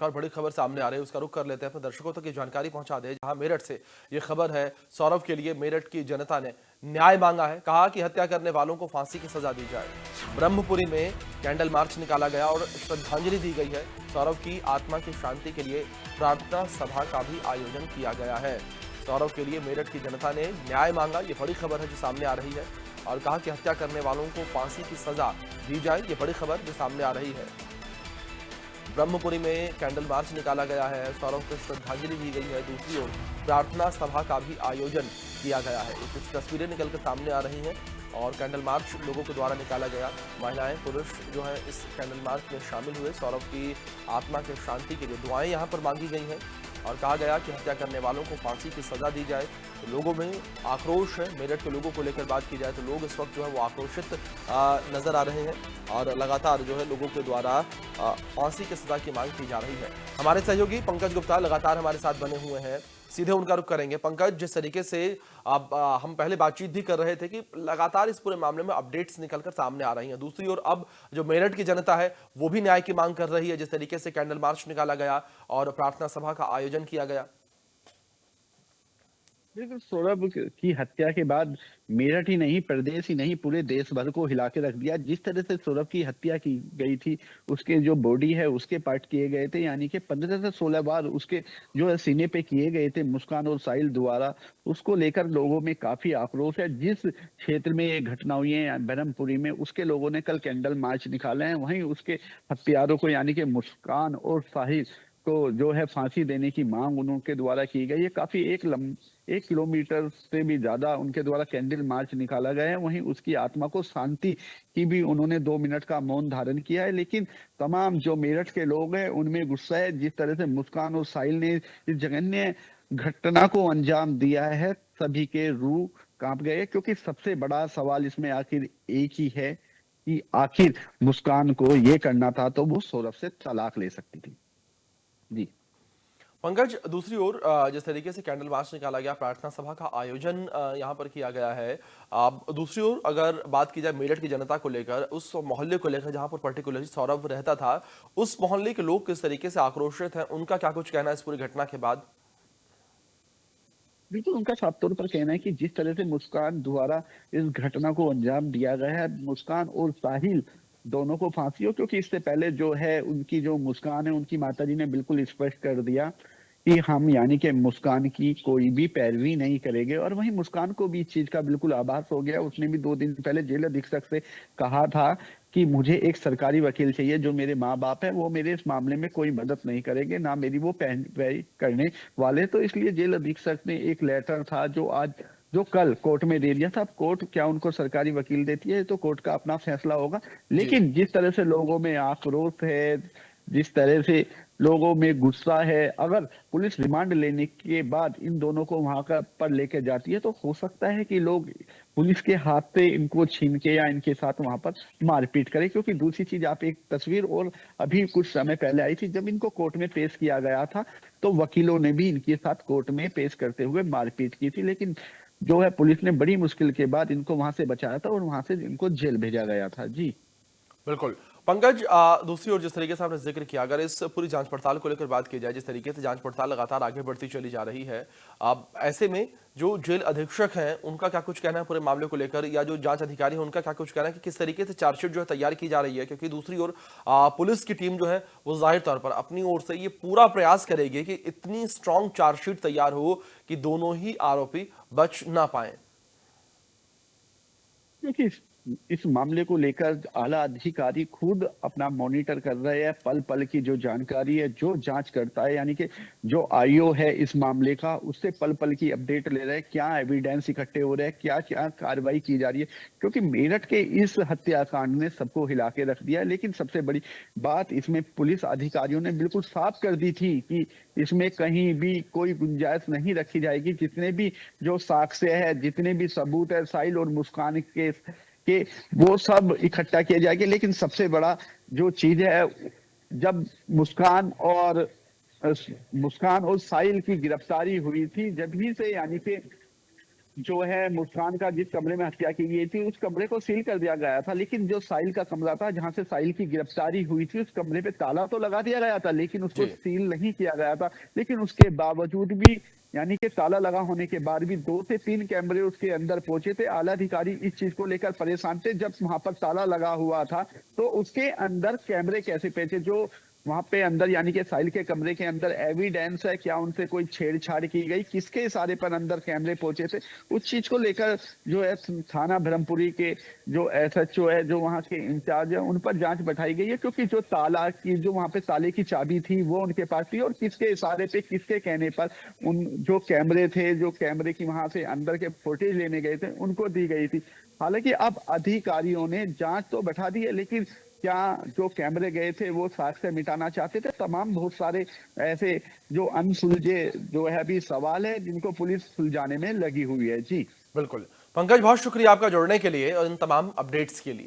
और बड़ी खबर सामने आ रही है, उसका रुख कर लेते हैं, अपने दर्शकों तक ये जानकारी पहुंचा दे। जहां मेरठ से ये खबर है, सौरभ के लिए मेरठ की जनता ने न्याय मांगा है। कहा कि हत्या करने वालों को फांसी की सजा दी जाए। ब्रह्मपुरी में कैंडल मार्च निकाला गया और श्रद्धांजलि दी गई है। सौरभ की आत्मा की शांति के लिए प्रार्थना सभा का भी आयोजन किया गया है। सौरभ के लिए मेरठ की जनता ने न्याय मांगा, ये बड़ी खबर है जो सामने आ रही है। और कहा कि हत्या करने वालों को फांसी की सजा दी जाए, ये बड़ी खबर जो सामने आ रही है। ब्रह्मपुरी में कैंडल मार्च निकाला गया है, सौरभ को श्रद्धांजलि दी गई है। दूसरी ओर प्रार्थना सभा का भी आयोजन किया गया है। कुछ तस्वीरें निकलकर सामने आ रही हैं और कैंडल मार्च लोगों के द्वारा निकाला गया। महिलाएं पुरुष जो है इस कैंडल मार्च में शामिल हुए। सौरभ की आत्मा के शांति के लिए दुआएं यहां पर मांगी गई हैं और कहा गया कि हत्या करने वालों को फांसी की सजा दी जाए। तो लोगों में आक्रोश है। मेरठ के लोगों को लेकर बात की जाए तो लोग इस वक्त जो है वो आक्रोशित नजर आ रहे हैं और लगातार जो है लोगों के द्वारा फांसी की सजा की मांग की जा रही है। हमारे सहयोगी पंकज गुप्ता लगातार हमारे साथ बने हुए हैं, सीधे उनका रुख करेंगे। पंकज, जिस तरीके से अब हम पहले बातचीत भी कर रहे थे कि लगातार इस पूरे मामले में अपडेट्स निकलकर सामने आ रही हैं। दूसरी ओर अब जो मेरठ की जनता है वो भी न्याय की मांग कर रही है। जिस तरीके से कैंडल मार्च निकाला गया और प्रार्थना सभा का आयोजन किया गया। बिल्कुल, सौरभ की हत्या के बाद मेरठ ही नहीं, प्रदेश ही नहीं, पूरे देश भर को हिला के रख दिया। जिस तरह से सौरभ की हत्या की गई थी, उसके जो बॉडी है उसके पार्ट किए गए थे, यानी कि 15 से 16 बार उसके जो है सीने पे किए गए थे मुस्कान और साहिल द्वारा। उसको लेकर लोगों में काफी आक्रोश है। जिस क्षेत्र में ये घटना हुई है ब्रह्मपुरी में, उसके लोगों ने कल कैंडल मार्च निकाले हैं। वहीं उसके हत्यारों को यानी कि मुस्कान और साहिल को जो है फांसी देने की मांग उनके द्वारा की गई है। काफी 1 किलोमीटर से भी ज्यादा उनके द्वारा कैंडल मार्च निकाला गया है। वहीं उसकी आत्मा को शांति की भी उन्होंने 2 मिनट का मौन धारण किया है। लेकिन तमाम जो मेरठ के लोग हैं उनमें गुस्सा है। जिस तरह से मुस्कान और साहिल ने इस जघन्य घटना को अंजाम दिया है, सभी के रूह कांप गए। क्योंकि सबसे बड़ा सवाल इसमें आखिर एक ही है कि आखिर मुस्कान को ये करना था तो वो सौरभ से तलाक ले सकती थी। जी पंकज, दूसरी ओर जिस तरीके से कैंडल मार्च निकाला गया, प्रार्थना सभा का आयोजन यहां पर किया गया है। दूसरी ओर अगर बात की जाए मेरठ की जनता को लेकर, उस मोहल्ले को लेकर जहां पर पर्टिकुलरली सौरभ रहता था, उस मोहल्ले के लोग किस तरीके से आक्रोशित हैं, उनका क्या कुछ कहना है इस पूरी घटना के बाद? बिल्कुल, उनका साफ तौर पर कहना है कि जिस तरह से मुस्कान द्वारा इस घटना को अंजाम दिया गया है, मुस्कान और साहिल दोनों को फांसी हो। क्योंकि इससे पहले जो है उनकी जो मुस्कान है, उनकी माताजी ने बिल्कुल स्पष्ट कर दिया कि हम यानी कि मुस्कान की कोई भी पैरवी नहीं करेंगे। और वहीं मुस्कान को भी इस चीज का बिल्कुल आभास हो गया। उसने भी 2 दिन पहले जेल अधीक्षक से कहा था कि मुझे एक सरकारी वकील चाहिए। जो मेरे माँ बाप है वो मेरे इस मामले में कोई मदद नहीं करेंगे, ना मेरी वो पैरवी करने वाले। तो इसलिए जेल अधीक्षक ने एक लेटर था जो कल कोर्ट में दे दिया था। अब कोर्ट क्या उनको सरकारी वकील देती है तो कोर्ट का अपना फैसला होगा। जी। लेकिन जिस तरह से लोगों में आक्रोश है, जिस तरह से लोगों में गुस्सा है, अगर पुलिस रिमांड लेने के बाद इन दोनों को वहां का पर लेके जाती है तो हो सकता है कि लोग पुलिस के हाथ से इनको छीन के या इनके साथ वहां पर मारपीट करें। क्योंकि दूसरी चीज, आप एक तस्वीर और अभी कुछ समय पहले आई थी, जब इनको कोर्ट में पेश किया गया था तो वकीलों ने भी इनके साथ कोर्ट में पेश करते हुए मारपीट की थी। लेकिन जो है पुलिस ने बड़ी मुश्किल के बाद इनको वहां से बचाया था और वहां से इनको जेल भेजा गया था। जी बिल्कुल। पंकज, दूसरी ओर जिस तरीके से आपने जिक्र किया, अगर इस पूरी जांच पड़ताल को लेकर बात की जाए, जिस तरीके से जांच पड़ताल लगातार आगे बढ़ती चली जा रही है, अब ऐसे में जो जेल अधीक्षक हैं उनका क्या कुछ कहना है पूरे मामले को लेकर, या जो जांच अधिकारी है उनका क्या कुछ कहना है कि किस तरीके से चार्जशीट जो है तैयार की जा रही है? क्योंकि दूसरी ओर पुलिस की टीम जो है वो जाहिर तौर पर अपनी ओर से ये पूरा प्रयास करेगी कि इतनी स्ट्रांग चार्जशीट तैयार हो कि दोनों ही आरोपी बच ना पाए। देखिए, इस मामले को लेकर आला अधिकारी खुद अपना मॉनिटर कर रहे हैं। पल पल की जो जानकारी है, जो जांच करता है, यानी कि जो आईओ है इस मामले का, उससे पल पल की अपडेट ले रहे हैं। क्या एविडेंस इकट्ठे हो रहे हैं, क्या क्या कार्रवाई की जा रही है। क्योंकि मेरठ के इस हत्याकांड ने सबको हिला के रख दिया है। लेकिन सबसे बड़ी बात इसमें पुलिस अधिकारियों ने बिल्कुल साफ कर दी थी कि इसमें कहीं भी कोई गुंजाइश नहीं रखी जाएगी। जितने भी जो साक्ष्य है, जितने भी सबूत है साहिल और मुस्कान के वो सब इकट्ठा किया जाएगा। लेकिन सबसे बड़ा जो चीज है, जब मुस्कान और साहिल की गिरफ्तारी हुई थी, जब ही से यानी कि जो है मुस्कान का जिस कमरे में हत्या की गई थी उस कमरे को सील कर दिया गया था, लेकिन जो साहिल का कमरा था जहां से साहिल की गिरफ्तारी हुई थी उस कमरे पे ताला तो लगा दिया गया था, लेकिन उसको जी सील नहीं किया गया था। लेकिन उसके बावजूद भी यानी कि ताला लगा होने के बाद भी 2 से 3 कैमरे उसके अंदर पहुंचे थे। आला अधिकारी इस चीज को लेकर परेशान थे, जब वहां पर ताला लगा हुआ था तो उसके अंदर कैमरे कैसे पहुंचे, जो वहां पे अंदर यानी कि साहिल के कमरे के अंदर एविडेंस है, क्या उनसे कोई छेड़छाड़ की गई, किसके इशारे पर अंदर कैमरे पहुंचे थे, उस चीज को लेकर जो है थाना ब्रह्मपुरी के जो एसएचओ है, जो वहां के इंचार्ज है, उन पर जांच बैठाई गई है। क्योंकि जो ताला की जो वहां पे ताले की चाबी थी वो उनके पास थी, और किसके इशारे पे किसके कहने पर उन जो कैमरे थे, जो कैमरे की वहां से अंदर के फुटेज लेने गए थे उनको दी गई थी। हालांकि अब अधिकारियों ने जांच तो बैठा दी है, लेकिन क्या जो कैमरे गए थे वो साक्ष्य मिटाना चाहते थे, तमाम बहुत सारे ऐसे जो अनसुलझे जो है अभी सवाल है जिनको पुलिस सुलझाने में लगी हुई है। जी बिल्कुल। पंकज, बहुत शुक्रिया आपका जुड़ने के लिए और इन तमाम अपडेट्स के लिए।